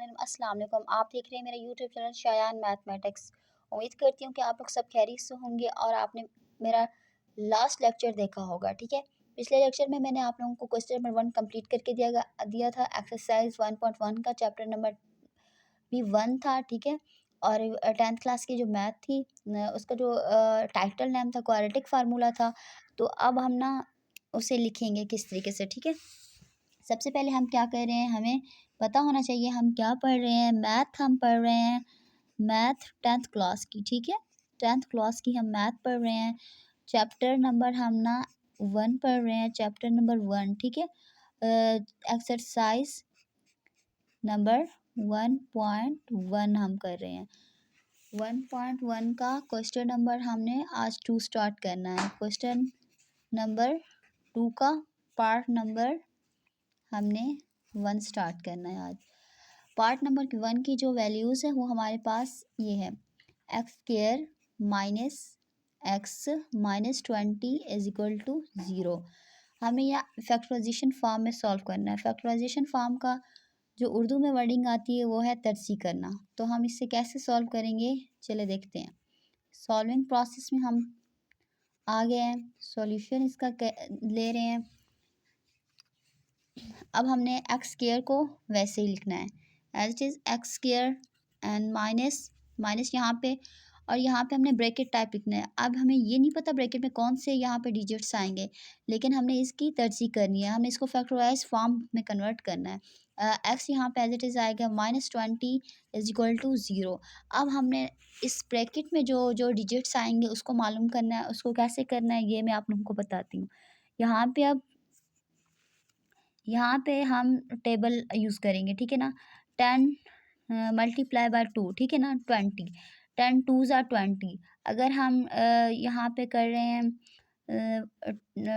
अस्सलाम वालेकुम। आप देख रहे हैं मेरा यूट्यूब चैनल शायान मैथमेटिक्स। उम्मीद करती हूँ कि आप लोग सब खैरियत से होंगे और आपने मेरा लास्ट लेक्चर देखा होगा। ठीक है, पिछले लेक्चर में मैंने आप लोगों को क्वेश्चन नंबर 1 कंप्लीट करके दिया था। एक्सरसाइज 1.1 का चैप्टर नंबर भी 1 था। ठीक है, और 10th क्लास की जो मैथ थी उसका जो टाइटल नेम था क्वाड्रेटिक फार्मूला था। तो अब हम ना उसे लिखेंगे किस तरीके से। ठीक है, सबसे पहले हम क्या कर रहे हैं, हमें पता होना चाहिए हम क्या पढ़ रहे हैं। मैथ हम पढ़ रहे हैं, मैथ 10th क्लास की। ठीक है, 10th क्लास की हम मैथ पढ़ रहे हैं। चैप्टर नंबर हम ना 1 पढ़ रहे हैं, चैप्टर नंबर 1। ठीक है, एक्सरसाइज नंबर 1.1 हम कर रहे हैं। 1.1 का क्वेश्चन नंबर हमने आज 2 स्टार्ट करना है। क्वेश्चन नंबर 2 का पार्ट नंबर हमने 1 स्टार्ट करना है आज। पार्ट नंबर 1 की जो वैल्यूज़ है वो हमारे पास ये है, x square minus x minus 20 is equal to 0। हमें यह फैक्टराइजेशन फॉर्म में सॉल्व करना है। फैक्टराइजेशन फॉर्म का जो उर्दू में वर्डिंग आती है वो है तरसी करना। तो हम इससे कैसे सॉल्व करेंगे, चले देखते हैं। सॉल्विंग प्रोसेस में हम आ गए हैं, सॉल्यूशन इसका ले रहे हैं। अब हमने एक्स स्क्वायर को वैसे ही लिखना है, as it is x square and minus यहाँ पे, और यहाँ पे हमने ब्रैकेट टाइप लिखना है। अब हमें ये नहीं पता ब्रैकेट में कौन से यहाँ पे डिजिट्स आएंगे, लेकिन हमने इसकी तरजीह करनी है, हमने इसको फैक्टराइज फॉर्म में कन्वर्ट करना है। एक्स यहाँ पे एज इट इज़ आएगा -20 इज इक्वल टू 0। अब हमने इस ब्रैकेट में जो जो डिजिट्स आएंगे उसको मालूम करना है। उसको कैसे करना है ये मैं आप लोगों को बताती हूँ। यहाँ पे अब यहाँ पे हम टेबल यूज़ करेंगे। ठीक है ना, 10 मल्टीप्लाई बाय 2, ठीक है ना, 20, 10 2 ज़ा 20। अगर हम यहाँ पे कर रहे हैं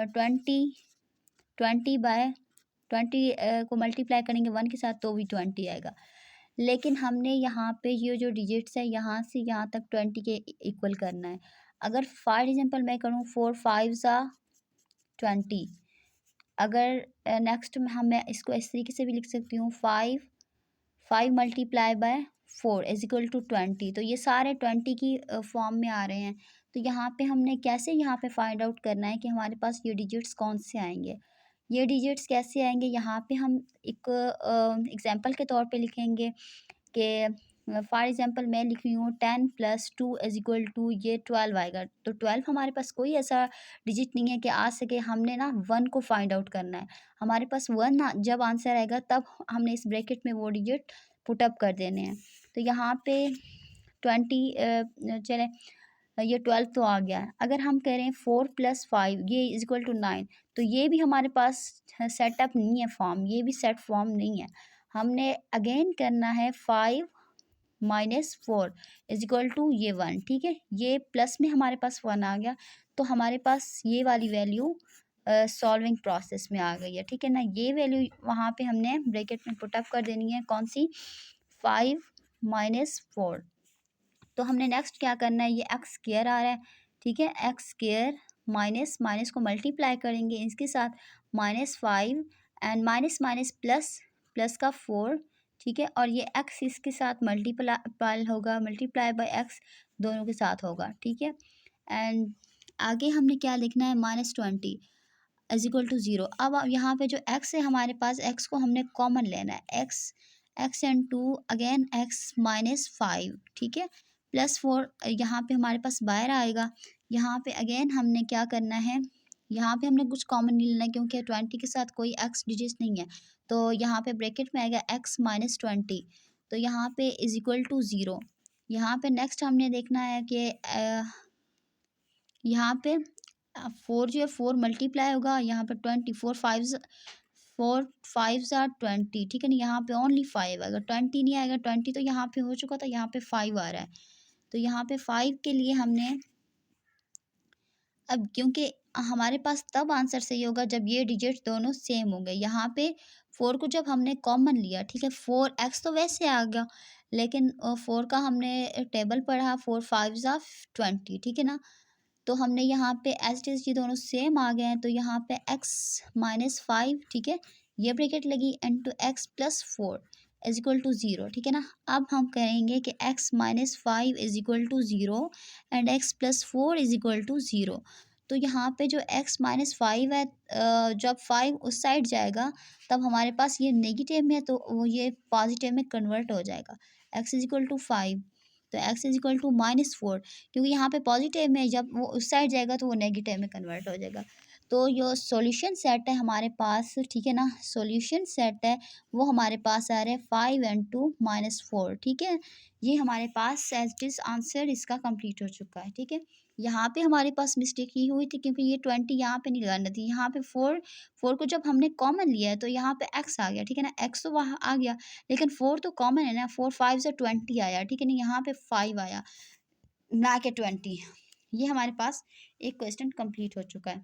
20 बाय 20 को मल्टीप्लाई करेंगे 1 के साथ तो भी 20 आएगा। लेकिन हमने यहाँ पे ये जो डिजिट्स है यहाँ से यहाँ तक 20 के इक्वल करना है। अगर फॉर एग्जांपल मैं करूँ 4 5 ज़ा 20, अगर नेक्स्ट में मैं इसको इस तरीके से भी लिख सकती हूँ, 5 multiply by 4 is equal to 20। तो ये सारे 20 की फॉर्म में आ रहे हैं। तो यहाँ पे हमने कैसे यहाँ पे फाइंड आउट करना है कि हमारे पास ये डिजिट्स कौन से आएंगे। ये डिजिट्स कैसे आएंगे, यहाँ पे हम एक एग्जांपल के तौर पे लिखेंगे कि फॉर एग्जांपल मैं लिख रही हूँ 10 + 2 इज इक्वल टू ये 12 आएगा। तो 12 हमारे पास कोई ऐसा डिजिट नहीं है कि आ सके। हमने ना 1 को फाइंड आउट करना है। हमारे पास 1 जब आंसर आएगा तब हमने इस ब्रैकेट में वो डिजिट पुट अप कर देने हैं। तो यहाँ पे 20 चले, ये 12 तो आ गया है। अगर हम कह रहे हैं 4 + 5 ये इज इक्वल टू 9, तो ये भी हमारे पास सेटअप नहीं है फॉर्म, ये भी सेट फॉर्म नहीं है। हमने अगेन करना है 5 - 4 इज इक्वल टू ये 1। ठीक है, ये प्लस में हमारे पास 1 आ गया, तो हमारे पास ये वाली वैल्यू सॉल्विंग प्रोसेस में आ गई है। ठीक है ना, ये वैल्यू वहाँ पे हमने ब्रैकेट में पुट अप कर देनी है, कौन सी, 5 - 4। तो हमने नेक्स्ट क्या करना है, ये एक्स स्क्वायर आ रहा है। ठीक है, एक्स स्क्वायर माइनस माइनस को मल्टीप्लाई करेंगे इसके साथ -5 and minus minus plus, plus का 4। ठीक है, और ये एक्स इसके साथ मल्टीप्लाई होगा, मल्टीप्लाई बाय एक्स दोनों के साथ होगा। ठीक है, एंड आगे हमने क्या लिखना है, -20 इज इक्वल टू 0। अब यहाँ पे जो x है हमारे पास, x को हमने कॉमन लेना है, x एंड 2 अगेन x -5। ठीक है, +4 यहाँ पे हमारे पास बाहर आएगा। यहाँ पे अगेन हमने क्या करना है, यहाँ पे हमने कुछ कॉमन नहीं लेना है क्योंकि 20 के साथ कोई x डिजिट नहीं है। तो यहाँ पे ब्रैकेट में आएगा x -20, तो यहाँ पे इज इक्वल टू 0। यहाँ पे नेक्स्ट हमने देखना है कि यहाँ पे 4 जो है 4 मल्टीप्लाई होगा, यहाँ पे 20, 4 5 ज़ा 20। ठीक है ना, यहाँ पे ओनली 5 आएगा, 20 नहीं आएगा। 20 तो यहाँ पे हो चुका था, यहाँ पे 5 आ रहा है। तो यहाँ पे 5 के लिए हमने, अब क्योंकि हमारे पास तब आंसर सही होगा जब ये डिजिट दोनों सेम होंगे। यहाँ पे 4 को जब हमने कॉमन लिया, ठीक है, 4x तो वैसे आ गया, लेकिन 4 का हमने टेबल पढ़ा, 4 5 ज़ा 20। ठीक है ना, तो हमने यहाँ पे एज इट इज़ ये दोनों सेम आ गए हैं, तो यहाँ पे x -5, ठीक है, ये ब्रैकेट लगी, into x + 4 is equal to zero, ठीक है ना। अब हम करेंगे कि x minus five is equal to zero and x plus four is equal to zero. तो यहाँ पे जो x माइनस फाइव है, जब फाइव उस साइड जाएगा तब हमारे पास ये नेगेटिव में है तो वो ये पॉजिटिव में कन्वर्ट हो जाएगा। x is equal to five, तो x is equal to minus four, क्योंकि यहाँ पे पॉजिटिव में जब वो उस साइड जाएगा तो वो नेगेटिव में कन्वर्ट हो जाएगा। तो ये सॉल्यूशन सेट है हमारे पास, ठीक है ना। सॉल्यूशन सेट है वो हमारे पास आ रहा है five and to minus four, ठीक है। ये हमारे पास एज इट इज आंसर इसका कंप्लीट हो चुका है, ठीक है। यहाँ पे हमारे पास मिस्टेक ये हुई थी क्योंकि ये 20 यहाँ पे नहीं लगानी थी, यहाँ पे फोर, फोर को जब हमने कॉमन लिया है तो यहाँ पे x आ गया, ठीक है ना। x तो वहाँ आ गया लेकिन फोर तो कॉमन है ना, फोर फाइव से 20 आया, ठीक है ना। यहाँ पे फाइव आया ना कि 20। ये हमारे पास एक क्वेश्चन कंप्लीट हो चुका है।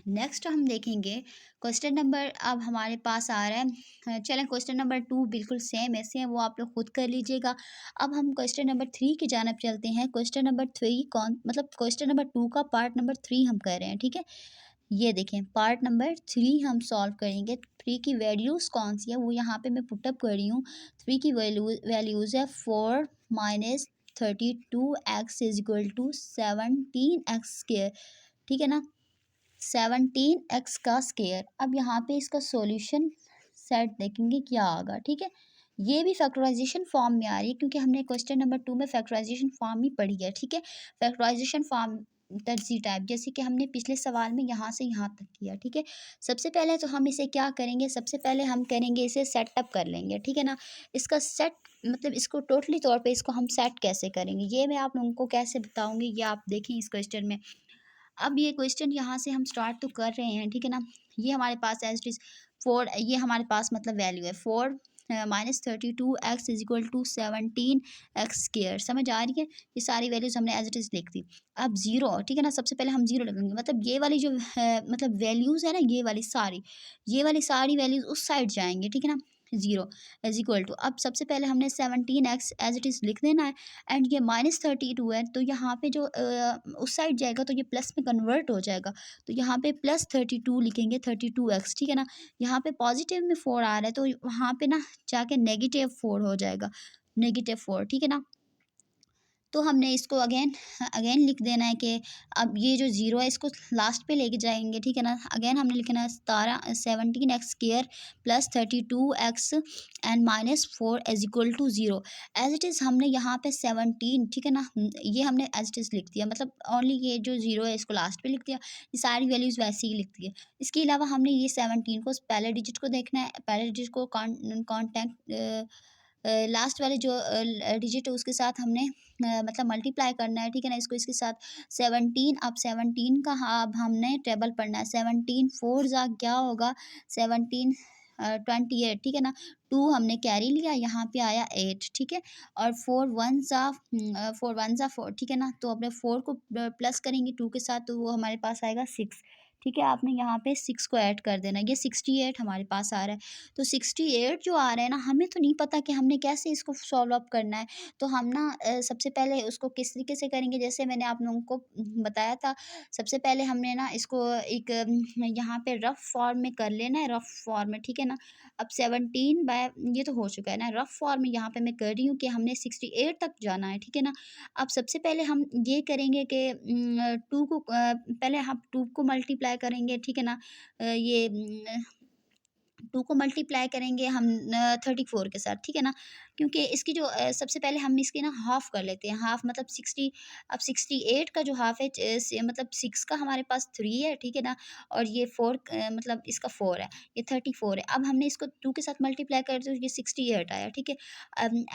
नेक्स्ट हम देखेंगे क्वेश्चन नंबर, अब हमारे पास आ रहा है, चलें क्वेश्चन नंबर टू बिल्कुल सेम ऐसे हैं, वो आप लोग खुद कर लीजिएगा। अब हम क्वेश्चन नंबर थ्री की जानब चलते हैं। क्वेश्चन नंबर थ्री कौन, मतलब क्वेश्चन नंबर टू का पार्ट नंबर थ्री हम कर रहे हैं, ठीक है। ये देखें पार्ट नंबर थ्री हम सॉल्व करेंगे। थ्री की वैल्यूज़ कौन सी है वो यहाँ पे मैं पुटअप कर रही हूँ। थ्री की वैल्यूज़ है four minus 32x is equal to 17x square, ठीक है ना। 17x का स्केयर। अब यहाँ पे इसका सॉल्यूशन सेट देखेंगे क्या आएगा, ठीक है। ये भी फैक्टराइजेशन फॉर्म में आ रही है क्योंकि हमने क्वेश्चन नंबर टू में फैक्टराइजेशन फॉर्म ही पढ़ी है, ठीक है। फैक्टराइजेशन फॉर्म तरजी टाइप, जैसे कि हमने पिछले सवाल में यहाँ से यहाँ तक किया, ठीक है। सबसे पहले तो हम इसे क्या करेंगे, सबसे पहले हम करेंगे इसे सेटअप कर लेंगे, ठीक है ना। इसका सेट मतलब इसको टोटली तौर पे इसको हम सेट कैसे करेंगे ये मैं आप लोगों को कैसे बताऊंगी, ये आप देखें इस क्वेश्चन में। अब ये क्वेश्चन यहाँ से हम स्टार्ट तो कर रहे हैं, ठीक है ना। ये हमारे पास एज इट इज़ फोर, ये हमारे पास मतलब वैल्यू है four minus 32x is equal to 17x square, समझ आ रही है। ये सारी वैल्यूज हमने एज इट इज़ लिख दी। अब जीरो, ठीक है ना, सबसे पहले हम जीरो लगेंगे, मतलब ये वाली जो मतलब वैल्यूज़ है ना, ये वाली सारी वैल्यूज़ उस साइड जाएंगे, ठीक है ना। जीरो इज इक्वल टू, अब सबसे पहले हमने 17x एज इट इज़ लिख देना है एंड ये माइनस 32 है तो यहाँ पे जो उस साइड जाएगा तो ये प्लस में कन्वर्ट हो जाएगा, तो यहाँ पे प्लस 32 लिखेंगे, 32x, ठीक है ना। यहाँ पे पॉजिटिव में फोर आ रहा है तो वहाँ पे ना जाके नेगेटिव फोर हो जाएगा, नेगेटिव फोर, ठीक है ना। तो हमने इसको अगेन अगेन लिख देना है कि अब ये जो ज़ीरो है इसको लास्ट पे लेके जाएंगे, ठीक है ना। अगेन हमने लिखना है 17x square plus 32x and minus four is equal to zero. As it is हमने यहाँ पे 17, ठीक है ना, ये हमने एज इट इज़ लिख दिया, मतलब ओनली ये जो ज़ीरो है इसको लास्ट पे लिख दिया, ये सारी वैल्यूज़ वैसे ही लिख दी है। इसके अलावा हमने ये 17 को पहले डिजिट को देखना है, पहले डिजिट को कॉन्टेक्ट लास्ट वाले जो डिजिट है उसके साथ हमने मतलब मल्टीप्लाई करना है, ठीक है ना, इसको इसके साथ 17। अब 17 का अब हमने टेबल पढ़ना है, 17 फोर ज़ा क्या होगा, 17 28, ठीक है ना। टू हमने कैरी लिया, यहाँ पे आया 8, ठीक है। और फोर वन ज़ा फोर, ठीक है ना। तो अपने फोर को प्लस करेंगे टू के साथ तो वो हमारे पास आएगा 6, ठीक है। आपने यहाँ पे 6 को ऐड कर देना, ये 68 हमारे पास आ रहा है। तो 68 जो आ रहा है ना, हमें तो नहीं पता कि हमने कैसे इसको सॉल्व अप करना है। तो हम ना सबसे पहले उसको किस तरीके से करेंगे, जैसे मैंने आप लोगों को बताया था। सबसे पहले हमने ना इसको एक यहाँ पे रफ फॉर्म में कर लेना है, रफ फॉर्म में, ठीक है ना। अब 17 बाय ये तो हो चुका है ना, रफ फॉर्म में यहाँ पे मैं कर रही हूँ कि हमने 68 तक जाना है, ठीक है ना। अब सबसे पहले हम ये करेंगे कि टू को पहले हम टू को मल्टीप्लाई करेंगे, ठीक है ना। ये टू को मल्टीप्लाई करेंगे हम 34 के साथ, ठीक है ना। क्योंकि इसकी जो सबसे पहले हम इसकी ना हाफ़ कर लेते हैं, हाफ़ मतलब 60। अब 68 का जो हाफ़ है मतलब 6 का हमारे पास 3 है, ठीक है ना। और ये 4 मतलब इसका 4 है, ये 34 है। अब हमने इसको 2 के साथ मल्टीप्लाई कर तो ये 68 आया, ठीक है।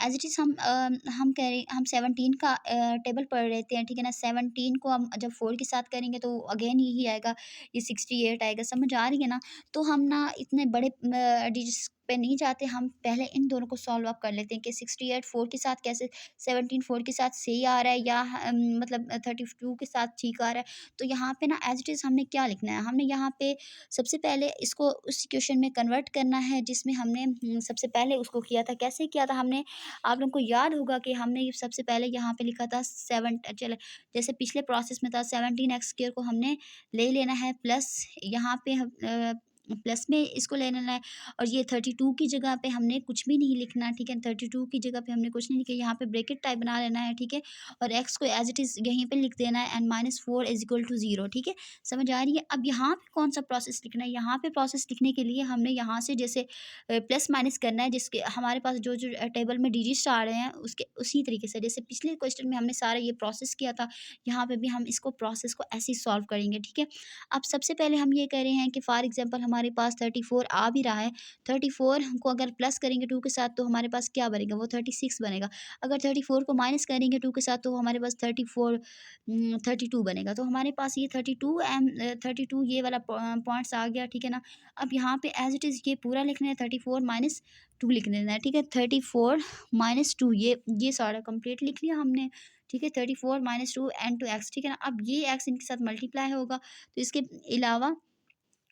एज इट इज़ हम कह रहे हम 17 का टेबल पढ़ लेते हैं, ठीक है ना। 17 को हम जब 4 के साथ करेंगे तो अगेन यही आएगा, ये 68 आएगा, समझ आ रही है ना। तो हम ना इतने बड़े डिजिट्स पे नहीं जाते, हम पहले इन दोनों को सॉल्व अप कर लेते हैं कि 68 4 के साथ कैसे, 17 4 के साथ सही आ रहा है या मतलब 32 के साथ ठीक आ रहा है। तो यहाँ पे ना एज इट इज़ हमने क्या लिखना है, हमने यहाँ पे सबसे पहले इसको उस इक्वेशन में कन्वर्ट करना है जिसमें हमने सबसे पहले उसको किया था। कैसे किया था हमने, आप लोगों को याद होगा कि हमने ये सबसे पहले यहाँ पे लिखा था सेवन, चले जैसे पिछले प्रोसेस में था 17x स्क्वायर को हमने ले लेना है प्लस यहाँ पे प्लस में इसको ले लेना है। और ये 32 की जगह पे हमने कुछ भी नहीं लिखना, ठीक है, 32 की जगह पे हमने कुछ नहीं लिखा, यहाँ पे ब्रैकेट टाइप बना लेना है, ठीक है, और एक्स को एज इट इज़ यहीं पे लिख देना है, एंड -4 इज इक्वल टू 0, ठीक है, समझ आ रही है। अब यहाँ पे कौन सा प्रोसेस लिखना है, यहाँ पे प्रोसेस लिखने के लिए हमने यहाँ से जैसे प्लस माइनस करना है, जिसके हमारे पास जो जो टेबल में डिजिट्स आ रहे हैं उसके उसी तरीके से, जैसे पिछले क्वेश्चन में हमने सारा ये प्रोसेस किया था, यहाँ पे भी हम इसको प्रोसेस को ऐसे ही सॉल्व करेंगे, ठीक है। अब सबसे पहले हम ये कह रहे हैं कि फॉर एग्जांपल हमारे पास 34 आ भी रहा है, 34 को अगर प्लस करेंगे 2 के साथ तो हमारे पास क्या बनेगा, वो 36 बनेगा। अगर 34 को माइनस करेंगे 2 के साथ तो हमारे पास 32 बनेगा। तो हमारे पास ये 32 एंड 32 ये वाला पॉइंट्स आ गया, ठीक है ना। अब यहाँ पे एज इट इज़ ये पूरा लिखना है, 34 माइनस 2 लिख देना है, ठीक है। 34 माइनस 2 ये सारा कंप्लीट लिख लिया हमने, ठीक है। 34 माइनस 2 एंड टू एक्स, ठीक है ना। अब ये एक्स इनके साथ मल्टीप्लाई होगा, तो इसके अलावा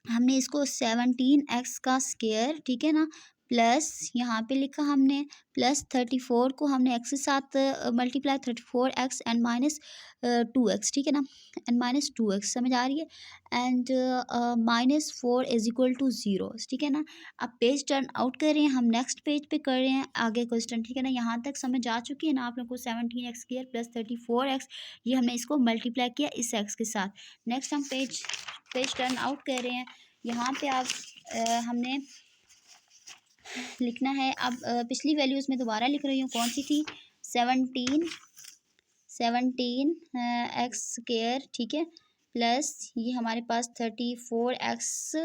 हमने इसको 17x का स्क्वायर, ठीक है ना, प्लस यहाँ पे लिखा हमने प्लस 34 को हमने एक्स के साथ multiply 34x and minus 2x, ठीक है ना, एंड माइनस 2x, समझ आ रही है, एंड -4 इज इक्वल टू 0, ठीक है ना। अब पेज टर्न आउट कर रहे हैं, हम नेक्स्ट पेज पे कर रहे हैं आगे क्वेश्चन, ठीक है ना। यहाँ तक समझ आ चुकी है ना आप लोग को, 17x स्क्वायर प्लस 34x, ये हमने इसको मल्टीप्लाई किया इस x के साथ। नेक्स्ट हम पेज टर्न आउट कर रहे हैं, यहाँ पे आप हमने लिखना है। अब पिछली वैल्यूज़ में दोबारा लिख रही हूँ, कौन सी थी, 17 एक्स स्क्वायर, ठीक है, प्लस ये हमारे पास 34x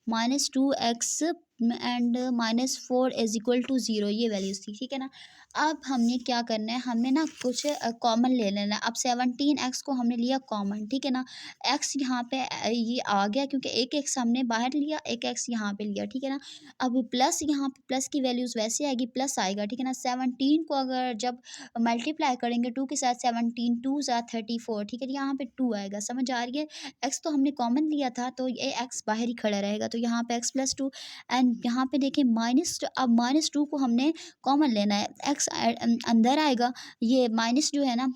minus 2x and -4 is equal to 0, ये वैल्यूज़ थी, ठीक है ना। अब हमने क्या करना है, हमने ना कुछ कॉमन ले लेना है। अब 17x को हमने लिया कॉमन, ठीक है ना। x यहाँ पे ये आ गया क्योंकि एक एक्स हमने बाहर लिया, एक एक्स यहाँ पे लिया, ठीक है ना। अब प्लस यहाँ पे प्लस की वैल्यूज़ वैसे आएगी, प्लस आएगा, ठीक है ना। 17 को अगर जब मल्टीप्लाई करेंगे 2 के साथ, 17 2 ज़ा 34, ठीक है, यहाँ पे 2 आएगा, समझ आ रही है। x तो हमने कॉमन लिया था तो ये x बाहर ही खड़ा रहेगा, तो यहाँ पे x प्लस 2 एंड यहाँ पे देखिए माइनस, अब -2 को हमने कॉमन लेना है, x अंदर आएगा, ये माइनस जो है ना,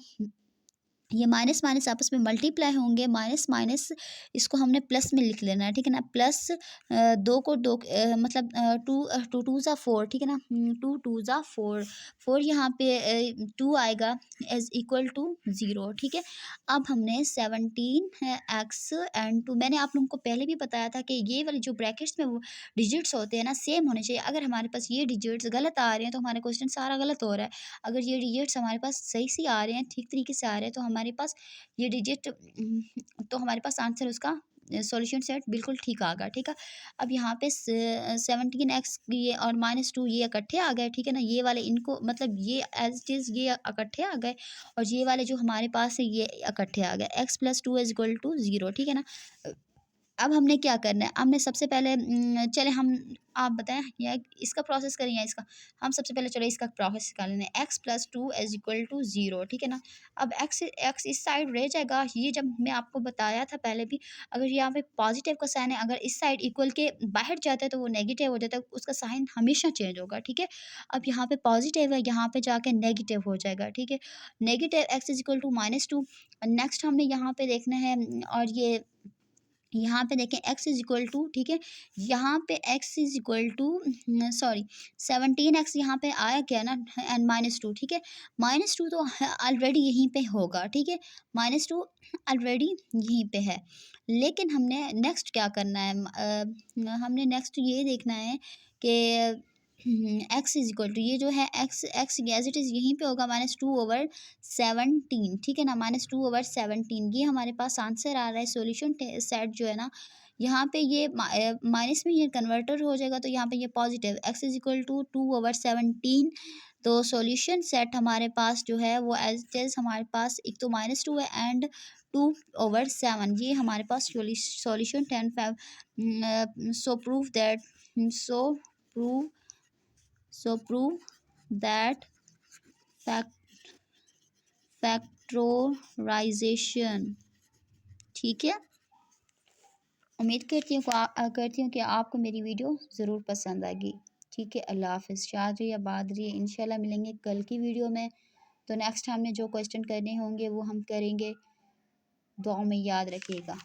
ये माइनस माइनस आपस में मल्टीप्लाई होंगे, माइनस माइनस इसको हमने प्लस में लिख लेना है, ठीक है ना। प्लस 2 को 2 मतलब 2 2 ज़ा 4, ठीक है ना, 2 2 ज़ा 4, 4 यहाँ पे 2 आएगा इज इक्वल टू 0, ठीक है। अब हमने 17x एंड 2, मैंने आप लोगों को पहले भी बताया था कि ये वाले जो ब्रैकेट्स में वो डिजिट्स होते हैं ना, सेम होने चाहिए। अगर हमारे पास ये डिजिट्स गलत आ रहे हैं तो हमारा क्वेश्चन सारा गलत हो रहा है। अगर ये डिजिट्स हमारे पास सही से आ रहे हैं, ठीक तरीके से आ रहे हैं, तो हमारे पास ये डिजिट तो हमारे पास आंसर उसका सॉल्यूशन सेट बिल्कुल ठीक आ गया, ठीक है। अब यहाँ पे 17x ये और -2 ये इकट्ठे आ गए, ठीक है ना। ये वाले इनको मतलब ये एज इट इज़ ये इकट्ठे आ गए, और ये वाले जो हमारे पास है ये इकट्ठे आ गए, x plus 2 is equal to 0, ठीक है ना। अब हमने क्या करना है, हमने सबसे पहले चले हम आप बताएं या इसका प्रोसेस करें या इसका, हम सबसे पहले चलो इसका प्रोसेस कर लें। x plus 2 is equal to 0, ठीक है ना। अब x इस साइड रह जाएगा, ये जब मैं आपको बताया था पहले भी, अगर यहाँ पे पॉजिटिव का साइन है, अगर इस साइड इक्वल के बाहर जाता है तो वो नेगेटिव हो जाता है, उसका साइन हमेशा चेंज होगा, ठीक है। अब यहाँ पे पॉजिटिव है, यहाँ पे जाके नेगेटिव हो जाएगा, ठीक है। Negative x is equal to -2। Next हमने यहाँ पे देखना है, और ये यहाँ पे देखें x इज इक्वल टू, ठीक है, यहाँ पे x is equal to sorry 17x यहाँ पे आया क्या ना, एंड -2, ठीक है। -2 तो ऑलरेडी यहीं पे होगा, ठीक है, -2 ऑलरेडी यहीं पे है। लेकिन हमने नेक्स्ट क्या करना है, हमने नेक्स्ट ये देखना है कि x इज इक्वल टू ये जो है x एज इट इज़ यहीं पे होगा, -2/17, ठीक है ना, -2/17, ये हमारे पास आंसर आ रहा है। सॉल्यूशन सेट जो है ना, यहाँ पे ये माइनस में ये कन्वर्टर हो जाएगा, तो यहाँ पे ये positive x is equal to 2/17। तो सॉल्यूशन सेट हमारे पास जो है वो एज इट इज़ हमारे पास एक तो -2 है एंड 2/7, ये हमारे पास solution 10 so prove that prove prove that factorisation, ठीक है। उम्मीद करती हूँ कि आपको मेरी वीडियो ज़रूर पसंद आएगी, ठीक है। अल्लाह हाफ़िज़, शाद रहिए, आबाद रहिए, इंशाल्लाह मिलेंगे कल की वीडियो में। तो नेक्स्ट हमने जो क्वेश्चन करने होंगे वो हम करेंगे, दुआ में याद रखिएगा।